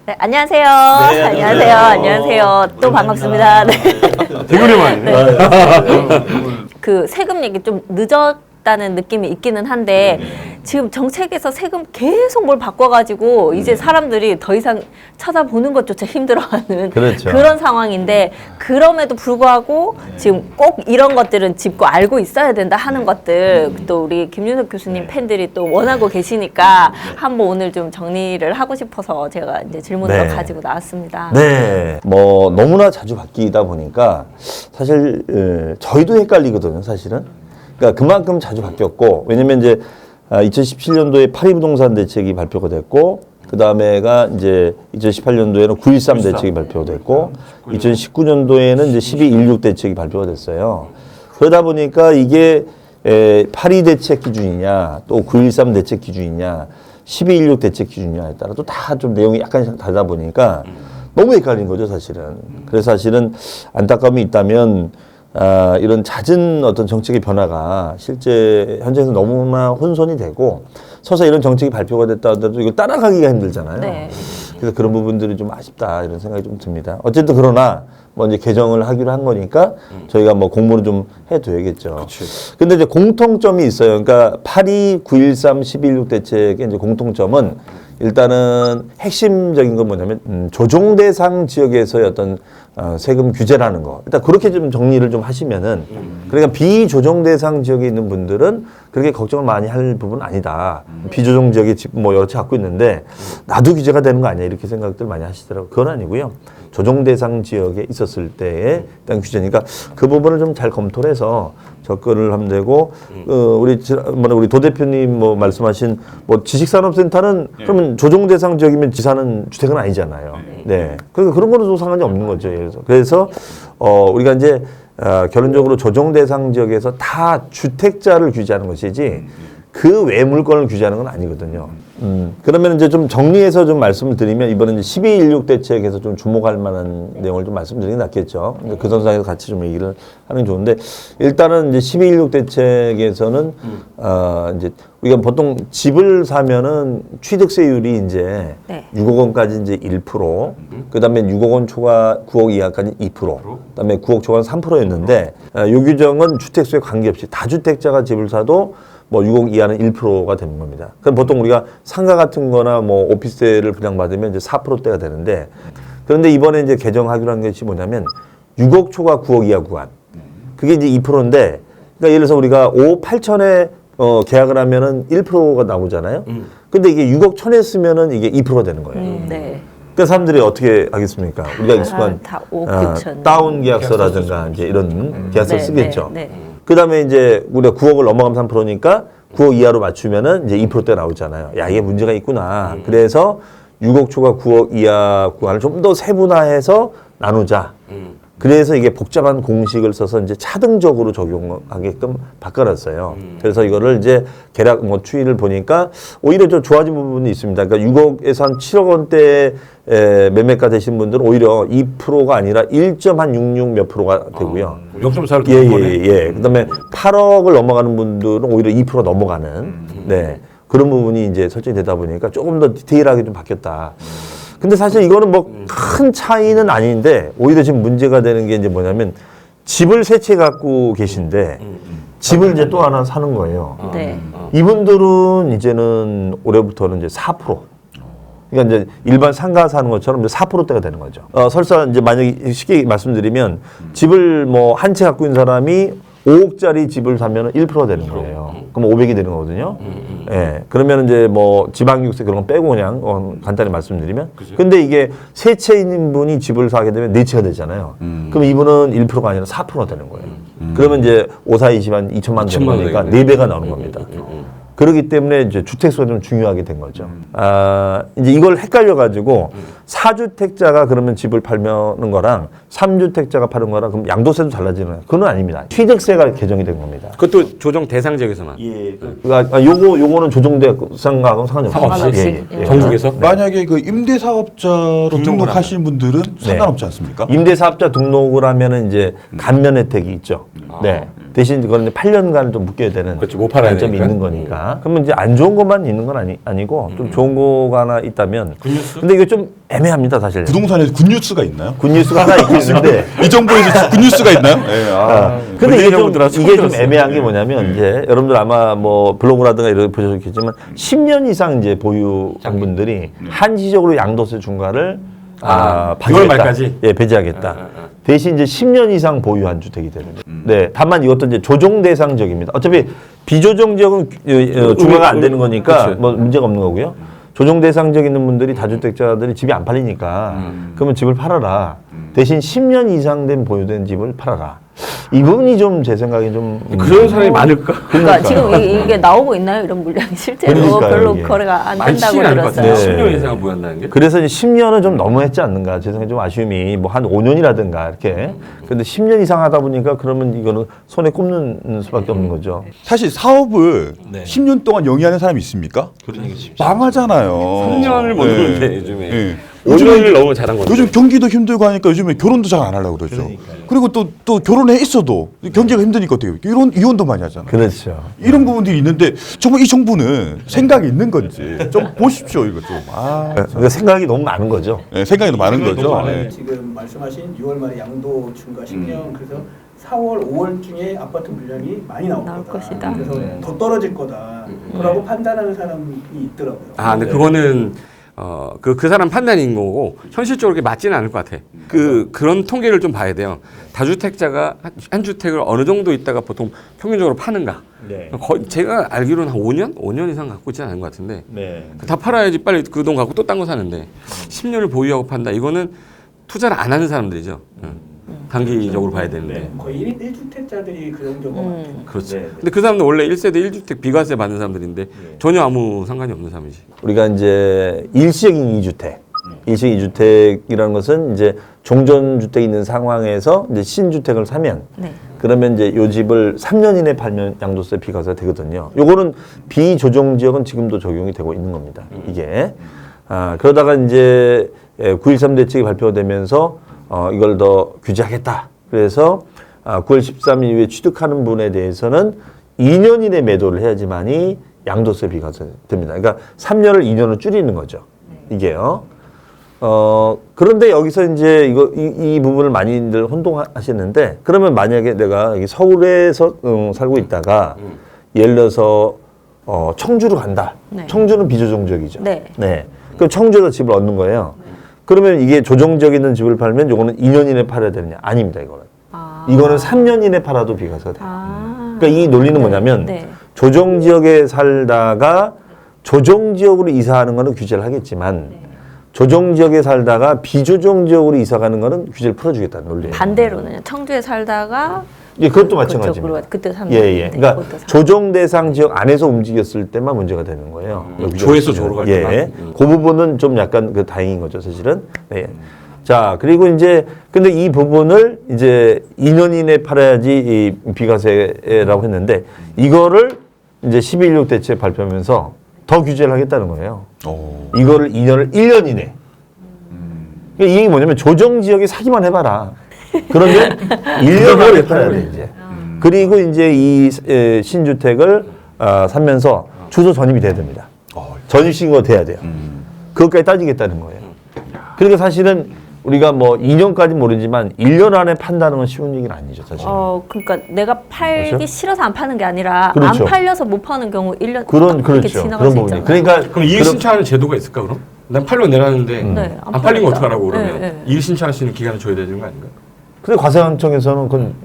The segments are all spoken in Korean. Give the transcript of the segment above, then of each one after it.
네, 안녕하세요. 안녕하세요. 안녕하세요. 또 반갑습니다. 네. 되게 오랜만이네. 그 세금 얘기 좀 늦었다는 느낌이 있기는 한데 지금 정책에서 세금 계속 뭘 바꿔가지고 이제 사람들이 더 이상 쳐다보는 것조차 힘들어하는 그렇죠. 그런 상황인데 그럼에도 불구하고 지금 꼭 이런 것들은 짚고 알고 있어야 된다 하는 것들 또 우리 김윤석 교수님 팬들이 또 원하고 계시니까 한번 오늘 좀 정리를 하고 싶어서 제가 이제 질문을 가지고 나왔습니다. 네. 뭐 너무나 자주 바뀌다 보니까 사실 저희도 헷갈리거든요, 사실은. 그러니까 그만큼 자주 바뀌었고 왜냐면 이제 2017년도에 파리부동산 대책이 발표가 됐고 그 다음에가 이제 2018년도에는 9.13 대책이 발표됐고 2019년도에는 이제 12.16 대책이 발표가 됐어요. 그러다 보니까 이게 파리 대책 기준이냐 또 9.13 대책 기준이냐 12.16 대책 기준이냐에 따라 또 다 좀 내용이 약간 다르다 보니까 너무 헷갈린 거죠, 사실은. 그래서 사실은 안타까움이 있다면 이런 잦은 어떤 정책의 변화가 실제 현장에서 너무나 혼선이 되고 서서 이런 정책이 발표가 됐다 하더라도 이거 따라가기가 힘들잖아요. 네. 그래서 그런 부분들이 좀 아쉽다 이런 생각이 좀 듭니다. 어쨌든 그러나 뭐 이제 개정을 하기로 한 거니까 저희가 뭐 공부를 좀 해둬야겠죠. 그치. 근데 이제 공통점이 있어요. 그러니까 8.2, 9.13, 12.16 대책의 이제 공통점은 일단은 핵심적인 건 뭐냐면 조정 대상 지역에서의 어떤 세금 규제라는 거. 일단 그렇게 좀 정리를 좀 하시면은 그러니까 비조정 대상 지역에 있는 분들은 그렇게 걱정을 많이 할 부분은 아니다. 비조정 지역에 집 뭐 여러 채 갖고 있는데 나도 규제가 되는 거 아니야 이렇게 생각들 많이 하시더라고요. 그건 아니고요. 조정 대상 지역에 있었을 때의 일단 규제니까 그 부분을 좀 잘 검토를 해서 접근을 하면 되고 우리 도 대표님 뭐 말씀하신 뭐 지식산업센터는 그러면 조정 대상 지역이면 지사는 주택은 아니잖아요. 네. 그러니까 그런 거는 또 상관이 없는 거죠. 그래서 우리가 이제 결론적으로 조정 대상 지역에서 다 주택자를 규제하는 것이지 그 외 물건을 규제하는 건 아니거든요. 그러면 이제 좀 정리해서 좀 말씀을 드리면 이번에 이제 12.16 대책에서 좀 주목할 만한 내용을 좀 말씀드리는 게 낫겠죠. 그 선상에서 같이 좀 얘기를 하는 게 좋은데 일단은 이제 12.16 대책에서는 이제 우리가 보통 집을 사면은 취득세율이 이제 6억 원까지 이제 1%, 그다음에 6억 원 초과 9억 이하까지 2%, 그다음에 9억 초과는 3%였는데 이 규정은 주택수에 관계없이 다주택자가 집을 사도 뭐 6억 이하는 1%가 되는 겁니다. 그럼 보통 우리가 상가 같은 거나 뭐 오피스텔을 분양받으면 이제 4%대가 되는데 그런데 이번에 이제 개정하기로 한 것이 뭐냐면 6억 초과 9억 이하 구간. 그게 이제 2%인데 그러니까 예를 들어서 우리가 5억 8천에 계약을 하면은 1%가 나오잖아요. 근데 이게 6억 1천에 쓰면은 이게 2%가 되는 거예요. 네. 그러니까 사람들이 어떻게 하겠습니까? 우리가 익숙한 다 5, 9천. 다운 계약서라든가 이제 이런 계약서 네, 쓰겠죠. 네, 네. 그 다음에 이제 우리가 9억을 넘어가면 3%니까 9억 이하로 맞추면은 이제 2%대 나오잖아요. 야, 이게 문제가 있구나. 그래서 6억 초과 9억 이하 구간을 좀 더 세분화해서 나누자. 그래서 이게 복잡한 공식을 써서 이제 차등적으로 적용하게끔 바꿔놨어요. 그래서 이거를 이제 계략 뭐 추이를 보니까 오히려 좀 좋아진 부분이 있습니다. 그러니까 6억에서 한 7억 원대 매매가 되신 분들은 오히려 2%가 아니라 1.66 몇 프로가 되고요. 0.4를 예. 그다음에 8억을 넘어가는 분들은 오히려 2% 넘어가는 네. 그런 부분이 이제 설정이 되다 보니까 조금 더 디테일하게 좀 바뀌었다. 근데 사실 이거는 뭐 큰 차이는 아닌데 오히려 지금 문제가 되는 게 이제 뭐냐면 집을 세 채 갖고 계신데 집을 이제 또 하나 사는 거예요. 네. 이분들은 이제는 올해부터는 이제 4%. 그러니까 이제 일반 상가 사는 것처럼 이제 4%대가 되는 거죠. 설사 이제 만약에 쉽게 말씀드리면 집을 뭐 한 채 갖고 있는 사람이 5억짜리 집을 사면 1%가 되는 거예요. 그럼 500이 되는 거거든요. 예. 그러면 이제 뭐 지방교세 그런 건 빼고 그냥 간단히 말씀드리면. 그치? 근데 이게 세 채 있는 분이 집을 사게 되면 네 채가 되잖아요. 그럼 이분은 1%가 아니라 4%가 되는 거예요. 그러면 이제 5, 4, 20, 한 2천만 되는 거니까 4배가 나오는 겁니다. 그렇기 때문에 이제 주택수가 좀 중요하게 된 거죠. 이제 이걸 헷갈려가지고 4주택자가 그러면 집을 팔는 거랑 3주택자가 파는 거랑 그럼 양도세도 달라지는 거예요. 그건 아닙니다. 취득세가 개정이 된 겁니다. 그것도 조정 대상 지역에서만. 예. 그러니까 요거는 조정 대상하고는 상관이 없어요. 상관없이. 예. 전국에서? 만약에 그 임대사업자로 등록하신 분들은 상관없지 않습니까? 임대사업자 등록을 하면은 이제 감면 혜택이 있죠. 네. 대신 그거는 8년간 좀 묶여야 되는 그렇지, 못 팔아야 단점이 되니까. 있는 거니까. 그러면 이제 안 좋은 것만 있는 건 아니고 좀 좋은 거가 하나 있다면. 굿뉴스? 근데 이게 좀 애매합니다 사실. 부동산에서 굿뉴스가 있나요? 굿뉴스가 하나 있긴 있는데. 이 정부에서 굿뉴스가 있나요? 네, 근데 문재인 이게 좀 애매한 게 뭐냐면 이제 여러분들 아마 뭐 블로그라든가 이런 거 보셨겠지만 10년 이상 이제 보유한 분들이 한시적으로 양도세 중과를 이월 말까지? 예, 배제하겠다. 대신 이제 10년 이상 보유한 주택이 되는 거예요. 네, 다만 이것도 이제 조정 대상 지역입니다. 어차피 비조정 지역은 중과가 안 되는 거니까 그치. 뭐 문제가 없는 거고요. 조정 대상 지역 있는 분들이 다주택자들이 집이 안 팔리니까 그러면 집을 팔아라. 대신 10년 이상 된 보유된 집을 팔아라. 이 부분이 좀 제 생각에 좀 그런 사람이 많을까? 그러니까 지금 이게 나오고 있나요? 이런 물량이 실제로 그러니까요, 별로 이게. 거래가 안 된다고 많지는 않을 것 같아요. 들었어요. 10년 이상을 보유한다는 게? 그래서 이제 10년은 좀 너무했지 않는가. 제 생각에 좀 아쉬움이 뭐 한 5년이라든가 이렇게. 근데 10년 이상 하다 보니까 그러면 이거는 손에 꼽는 수밖에 없는 거죠. 사실 사업을 네. 10년 동안 영위하는 사람이 있습니까? 그러니까 쉽지. 망하잖아요. 3년을 못 누르는데 요즘에. 네. 5년을 너무 잘한 거죠. 요즘 경기도 힘들고 하니까 요즘에 결혼도 잘 안 하려고 그러죠. 그리고 또 결혼해 있어도 경기가 힘드니까 어떻게 해요? 이혼도 많이 하잖아요. 그렇죠. 이런 부분들이 있는데 정말 이 정부는 생각이 있는 건지 좀 보십시오 이거 좀. 그러니까 생각이 너무 많은 거죠. 네, 생각이 더 많은 거죠. 네. 지금 말씀하신 6월 말에 양도 중과 10년 그래서 4월, 5월 중에 아파트 물량이 많이 나올 나올 거다. 것이다. 그래서 더 떨어질 거다. 라고 판단하는 사람이 있더라고요. 근데 그거는 그 사람 판단인 거고 현실적으로 그렇게 맞지는 않을 것 같아. 그런 통계를 좀 봐야 돼요. 다주택자가 한 주택을 어느 정도 있다가 보통 평균적으로 파는가. 거의 제가 알기로는 한 5년 이상 갖고 있지 않은 것 같은데. 다 팔아야지 빨리 그 돈 갖고 또 딴 거 사는데 10년을 보유하고 판다. 이거는 투자를 안 하는 사람들이죠. 단기적으로 봐야 되는데. 거의 1주택자들이 그런 경우가 많아요. 그렇죠. 근데 그 사람들 원래 1세대 1주택 비과세 받는 사람들인데 전혀 아무 상관이 없는 사람이지. 우리가 이제 일시적인 2주택. 일시적인 2주택이라는 것은 이제 종전주택이 있는 상황에서 이제 신주택을 사면 네. 그러면 이제 요 집을 3년 이내 팔면 양도세 비과세가 되거든요. 요거는 비조정 지역은 지금도 적용이 되고 있는 겁니다. 이게. 그러다가 이제 9.13 대책이 발표되면서 이걸 더 규제하겠다. 그래서 9월 13일 이후에 취득하는 분에 대해서는 2년 이내 매도를 해야지만이 양도세 비과세 됩니다. 그러니까 3년을 2년으로 줄이는 거죠. 이게요. 그런데 여기서 이제 이 부분을 많이들 혼동하시는데 그러면 만약에 내가 여기 서울에서 살고 있다가 예를 들어서 청주로 간다. 네. 청주는 비조정 지역이죠. 네. 그럼 청주에서 집을 얻는 거예요. 그러면 이게 조정 지역에 있는 집을 팔면 요거는 2년 이내 팔아야 되느냐? 아닙니다, 이거는. 이거는 3년 이내 팔아도 비과세가 돼요. 그러니까 이 논리는 뭐냐면 네. 조정 지역에 살다가 조정 지역으로 이사하는 거는 규제를 하겠지만 조정 지역에 살다가 비조정 지역으로 이사 가는 거는 규제를 풀어주겠다는 논리예요. 반대로는 청주에 살다가 예, 그것도 마찬가지입니다. 그때 산 예. 그러니까 조정 대상 지역 안에서 움직였을 때만 문제가 되는 거예요. 여기저기 조에서 있으면. 조로 갈 예. 때만. 그 부분은 좀 약간 다행인 거죠, 사실은. 네. 자, 그리고 이제 근데 이 부분을 이제 2년 이내 팔아야지 이 비과세라고 했는데 이거를 이제 12.16 대책 발표하면서 더 규제를 하겠다는 거예요. 이거를 1년 이내. 이 얘기 뭐냐면 조정 지역에 사기만 해봐라. 그러면 1년 안에 팔아야 돼 이제. 그리고 이제 이 신주택을 사면서 주소 전입이 돼야 됩니다. 전입 신고가 돼야 돼요. 그것까지 따지겠다는 거예요. 그러니까 사실은 우리가 뭐 2년까지 모르지만 1년 안에 판다는 건 쉬운 얘기는 아니죠, 사실. 그러니까 내가 팔기 그렇죠? 싫어서 안 파는 게 아니라 그렇죠. 안 팔려서 못 파는 경우 1년 그렇죠. 이렇게 지나갈 그런 수 부분이. 있잖아요. 그러니까 그럼 이일 신청하는 제도가 있을까 그럼? 난 팔려 내놨는데 네, 안 팔린 거 팔렸다. 어떡하라고 그러면 네. 이일 신청할 수 있는 기간을 줘야 되는 거 아닌가? 근데 과세관청에서는 그건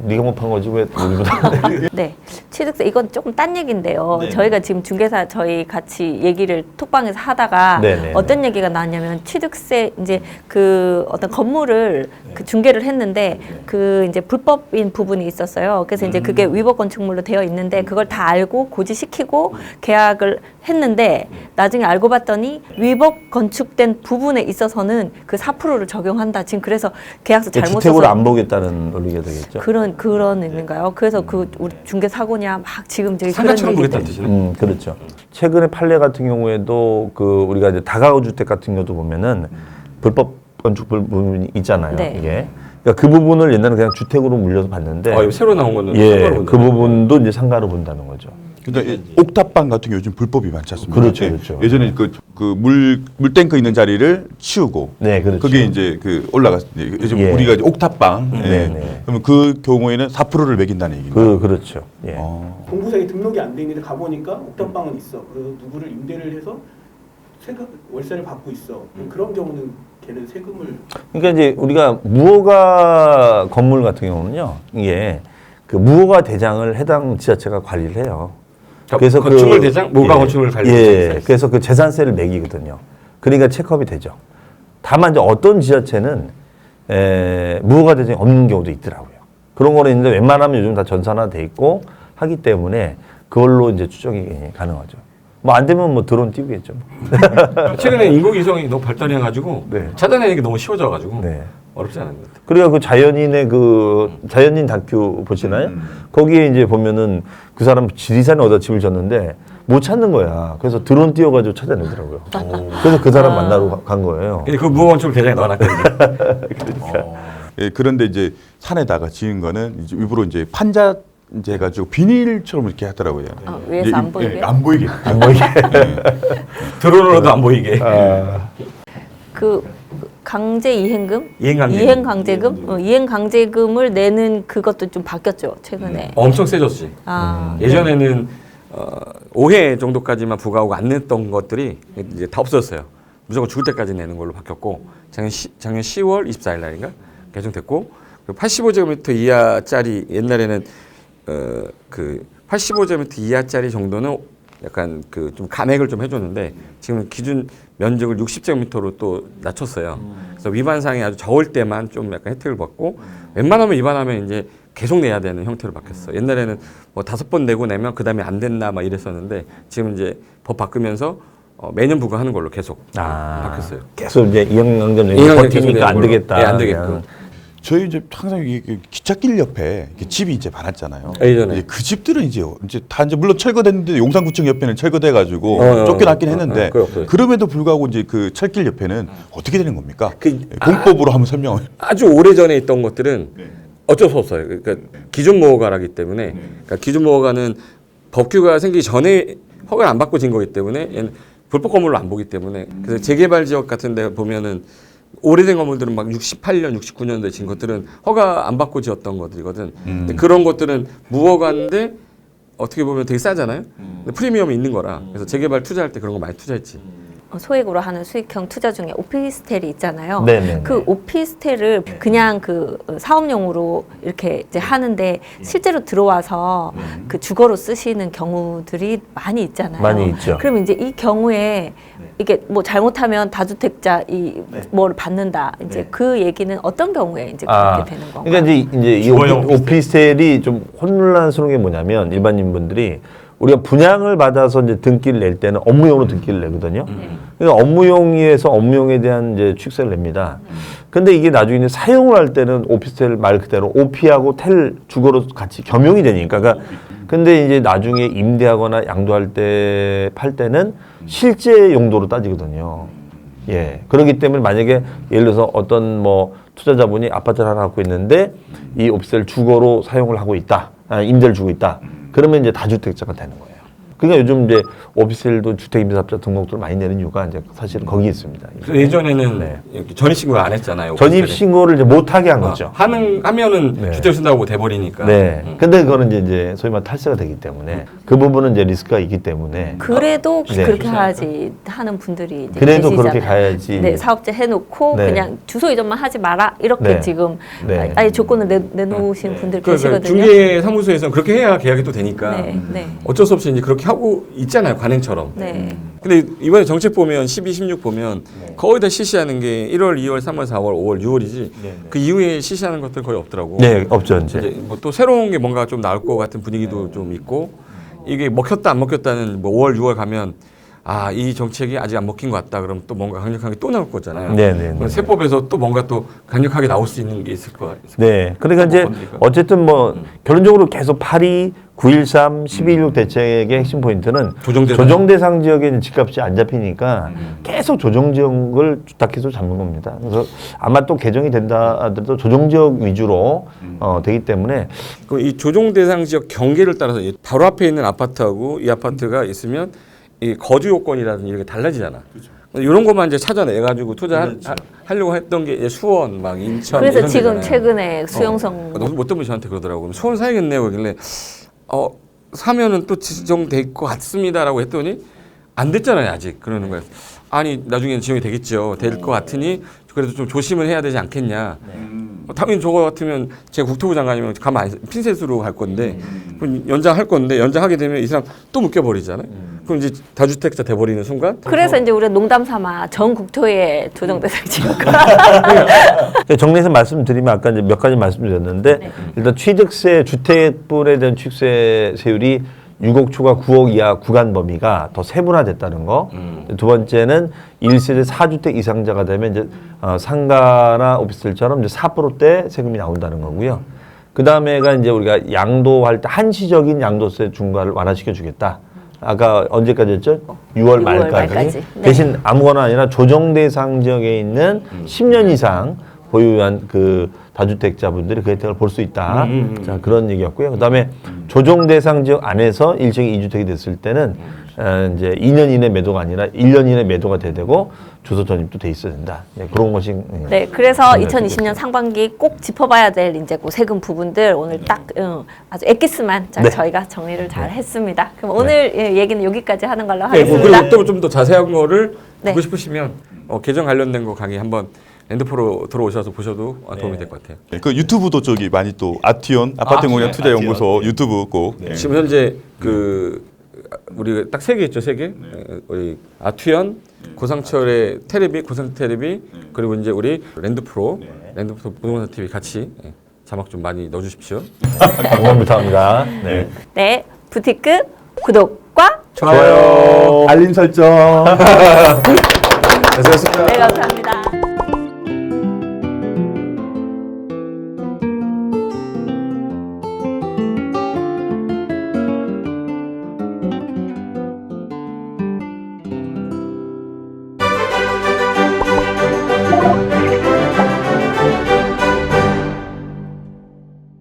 네가 못 판 거지 왜 우리보다. 네, 취득세 이건 조금 딴 얘기인데요. 저희가 지금 중개사 저희 같이 얘기를 톡방에서 하다가 네네. 어떤 얘기가 나왔냐면 취득세 이제 그 어떤 건물을 그 중개를 했는데 그 이제 불법인 부분이 있었어요. 그래서 이제 그게 위법 건축물로 되어 있는데 그걸 다 알고 고지시키고 계약을 했는데 나중에 알고 봤더니 위법 건축된 부분에 있어서는 그 4%를 적용한다. 지금 그래서 계약서 잘못 주택으로 써서 안 보겠다는 논리가 되겠죠. 그런 의미인가요? 그래서 그 우리 중개 사고냐 막 지금 저희 그런 상가처럼 보겠다는 얘기들. 뜻이네. 그렇죠. 최근에 판례 같은 경우에도 그 우리가 이제 다가구 주택 같은 경우도 보면은 불법 건축 부분이 있잖아요. 네. 이게 그러니까 그 부분을 옛날에 그냥 주택으로 물려서 봤는데 이거 새로 나온 거는 예, 상가로 본다. 그 부분도 이제 상가로 본다는 거죠. 그러니까 옥탑방 같은 게 요즘 불법이 많지 않습니까? 그렇죠, 예, 그렇죠. 예전에 물탱크 있는 자리를 치우고 네, 그렇죠. 그게 이제 그 올라갔. 요즘 예. 우리가 이제 옥탑방. 예. 네, 네. 그러면 그 경우에는 4%를 매긴다는 얘기인가요? 그렇죠. 예. 공부상에 등록이 안 돼 있는데 가보니까 옥탑방은 있어. 그래서 누구를 임대를 해서 세금 월세를 받고 있어. 그런 경우는 걔는 세금을 그러니까 이제 우리가 무허가 건물 같은 경우는요, 이게 그 무허가 대장을 해당 지자체가 관리를 해요. 그러니까 건축물 대장, 무허가 건축물 관리 대장이 예, 있어요. 그래서 그 재산세를 매기거든요. 그러니까 체크업이 되죠. 다만 이제 어떤 지자체는 무허가 대장이 없는 경우도 있더라고요. 그런 거는 있는데 웬만하면 요즘 다 전산화돼 있고 하기 때문에 그걸로 이제 추정이 가능하죠. 뭐 안 되면 뭐 드론 띄우겠죠. 최근에 인공위성이 너무 발달해가지고 네. 찾아내는 게 너무 쉬워져가지고 네. 어렵지 않은 것 같아요. 그리고 그 자연인의 그 자연인 다큐 보시나요? 거기에 이제 보면은 그 사람 지리산에 어디다 집을 졌는데 못 찾는 거야. 그래서 드론 띄워가지고 찾아내더라고요. 그래서 그 사람 만나러 간 거예요. 근데 그 무허가 건축물 대장에 넣어놨거든요. 예, 그런데 이제 산에다가 지은 거는 이제 일부러 이제 판자 이제 해가지고 비닐처럼 이렇게 하더라고요. 위에서 이제 안 보이게? 안 보이게. 안 보이게. 드론으로도 안 보이게. 그 강제 이행금? 이행강제금. 이행강제금? 이행강제금을 내는 그것도 좀 바뀌었죠 최근에. 엄청 세졌지. 아, 예전에는 5회 정도까지만 부과하고 안 냈던 것들이 이제 다 없어졌어요. 무조건 죽을 때까지 내는 걸로 바뀌었고 작년 10월 24일 날인가 개정됐고 85제곱미터 이하짜리 옛날에는 그 85제곱미터 이하짜리 정도는 약간 그 좀 감액을 좀 해줬는데 지금 기준 면적을 60제곱미터로 또 낮췄어요. 그래서 위반 사항이 아주 적을 때만 좀 약간 혜택을 받고 웬만하면 위반하면 이제 계속 내야 되는 형태로 바뀌었어. 옛날에는 뭐 5번 내고 내면 그 다음에 안 됐나 막 이랬었는데 지금 이제 법 바꾸면서 매년 부과하는 걸로 계속 바뀌었어요. 계속 이제 이행강제 내고 이행강제 버티니까 계속 안 내는 되겠다. 걸로. 네, 안 되겠고. 그냥. 저희 이제 항상 이게 기찻길 옆에 이렇게 집이 이제 많았잖아요. 예전에. 이제 그 집들은 이제 다 이제 물론 철거됐는데 용산구청 옆에는 철거돼가지고 쫓겨났긴 했는데 그렇고요. 그럼에도 불구하고 이제 그 철길 옆에는 어떻게 되는 겁니까? 그- 공법으로 한번 설명을. 아주 오래 전에 있던 것들은 어쩔 수 없어요. 그러니까 기존 모허가라기 때문에 그러니까 기존 모허가는 법규가 생기기 전에 허가를 안 받고 진 거기 때문에 얘는 불법 건물로 안 보기 때문에 그래서 재개발 지역 같은 데 보면은 오래된 건물들은 막 68년, 69년도에 진 것들은 허가 안 받고 지었던 것들이거든. 근데 그런 것들은 무허가인데 어떻게 보면 되게 싸잖아요. 근데 프리미엄이 있는 거라. 그래서 재개발 투자할 때 그런 거 많이 투자했지. 소액으로 하는 수익형 투자 중에 오피스텔이 있잖아요. 네네네. 그 오피스텔을 그냥 그 사업용으로 이렇게 이제 하는데 실제로 들어와서 그 주거로 쓰시는 경우들이 많이 있잖아요. 많이 있죠. 그럼 이제 이 경우에 이게 뭐 잘못하면 다주택자 뭘 받는다. 이제 그 얘기는 어떤 경우에 이제 그렇게 되는 건가요? 그러니까 이제 이 주거용 오피스텔이 좀 혼란스러운 게 뭐냐면 일반인분들이 우리가 분양을 받아서 이제 등기를 낼 때는 업무용으로 등기를 내거든요. 그러니까 업무용에서 업무용에 대한 이제 취득세를 냅니다. 근데 이게 나중에 이제 사용을 할 때는 오피스텔 말 그대로 오피하고 텔 주거로 같이 겸용이 되니까. 그러니까 근데 이제 나중에 임대하거나 양도할 때 팔 때는 실제 용도로 따지거든요. 예. 그렇기 때문에 만약에 예를 들어서 어떤 뭐 투자자분이 아파트를 하나 갖고 있는데 이 오피스텔 주거로 사용을 하고 있다. 임대를 주고 있다. 그러면 이제 다주택자가 되는 거예요. 그러니까 요즘 이제 오피스텔도 주택임대사업자 등록도를 많이 내는 이유가 이제 사실은 거기에 있습니다. 그래서 예전에는 네. 이렇게 전입신고를 안 했잖아요. 전입 오피스텔에. 신고를 이제 못하게 한 거죠. 하면은 네. 주택 쓴다고 돼버리니까. 네. 근데 그거는 이제 소위 말 탈세가 되기 때문에 그 부분은 이제 리스크가 있기 때문에 그래도 네. 그렇게 해야지 하는 분들이 이제 그래도 계시잖아요. 그렇게 가야지. 네, 사업자 해놓고 네. 그냥 주소 이전만 하지 마라 이렇게 네. 지금 네. 아예 조건을 내놓으신 분들 그러니까 계시거든요. 중개 사무소에서는 그렇게 해야 계약이 또 되니까 네, 네, 어쩔 수 없이 이제 그렇게 하고 있잖아요, 관행처럼. 네. 근데 이번에 정책 보면 12, 16 보면 거의 다 실시하는 게 1월, 2월, 3월, 4월, 5월, 6월이지. 그 이후에 실시하는 것들 거의 없더라고. 네, 없죠 이제. 이제 뭐 또 새로운 게 뭔가 좀 나올 것 같은 분위기도 좀 있고 이게 먹혔다 안 먹혔다는 뭐 5월, 6월 가면 아, 이 정책이 아직 안 먹힌 것 같다. 그럼 또 뭔가 강력하게 또 나올 거잖아요. 네네. 그럼 세법에서 또 뭔가 또 강력하게 나올 수 있는 게 있을 거야. 네. 그러니까 이제 건드릴까요? 어쨌든 뭐 결론적으로 계속 8이 9.13, 12.16 대책의 핵심 포인트는 조정대상. 조정대상 지역에 집값이 안 잡히니까 계속 조정지역을 주택해서 잡는 겁니다. 그래서 아마 또 개정이 된다 하더라도 조정지역 위주로 되기 때문에 그 이 조정 대상 지역 경계를 따라서 이 바로 앞에 있는 아파트하고 이 아파트가 있으면 이 거주 요건이라든지 이렇게 달라지잖아. 이런 것만 이제 찾아내 가지고 투자하려고 했던 게 이제 수원, 막 인천. 그래서 이런 지금 데잖아요. 최근에 수용성 너무 못 때문에 저한테 그러더라고요. 수원 사야겠네요. 그러길래 사면은 또 지정될 것 같습니다라고 했더니 안 됐잖아요. 아직 그러는 거예요. 아니 나중에는 지정이 되겠죠. 될 것 같으니 그래도 좀 조심을 해야 되지 않겠냐. 당연히 저거 같으면 제가 국토부 장관이면 가만 핀셋으로 갈 건데 그럼 연장할 건데 연장하게 되면 이 사람 또 묶여버리잖아요. 그럼 이제 다주택자 돼버리는 순간 그래서 이제 우리가 농담 삼아 전 국토의 조정 대상 지역 정리해서 말씀드리면 아까 이제 몇 가지 말씀드렸는데 일단 취득세 주택분에 대한 취득세율이 6억 초과 9억 이하 구간 범위가 더 세분화됐다는 거. 두 번째는 1세대 4주택 이상자가 되면 이제 상가나 오피스텔처럼 이제 4%대 세금이 나온다는 거고요. 그 다음에가 이제 우리가 양도할 때 한시적인 양도세 중과를 완화시켜 주겠다. 아까 언제까지였죠? 6월 말까지. 네. 대신 아무거나 아니라 조정 대상 지역에 있는 10년 이상 보유한 그 다주택자분들이 그 혜택을 볼 수 있다. 자, 그런 얘기였고요. 그다음에 조정 대상 지역 안에서 1층이 2주택이 됐을 때는 이제 2년 이내 매도가 아니라 1년 이내 매도가 되고 주소 전입도 돼 있어야 된다. 네, 그런 것이 네, 그래서 2020년 상반기 꼭 짚어봐야 될 이제 그 세금 부분들 오늘 딱 아주 엑기스만 네. 저희가 정리를 잘 했습니다. 그럼 오늘 얘기는 여기까지 하는 걸로 네, 뭐 하겠습니다. 그리고 또 좀 더 자세한 거를 네. 보고 싶으시면 개정 관련된 거 강의 한번 랜드포로 들어오셔서 보셔도 도움이 될 것 같아요. 네, 그 유튜브도 저기 많이 또 아티온 아파트 공략 투자 연구소 유튜브 꼭 지금 현재 그 우리 딱 세 개 있죠, 세 개. 우리 아투연, 고상철의 테레비, 고상 테레비, 그리고 이제 우리 랜드프로 부동산 TV 같이 자막 좀 많이 넣어주십시오. 응원 부탁합니다. 네. 네, 부티크 구독과 좋아요. 알림 설정. 수고하셨습니다. 네, 감사합니다.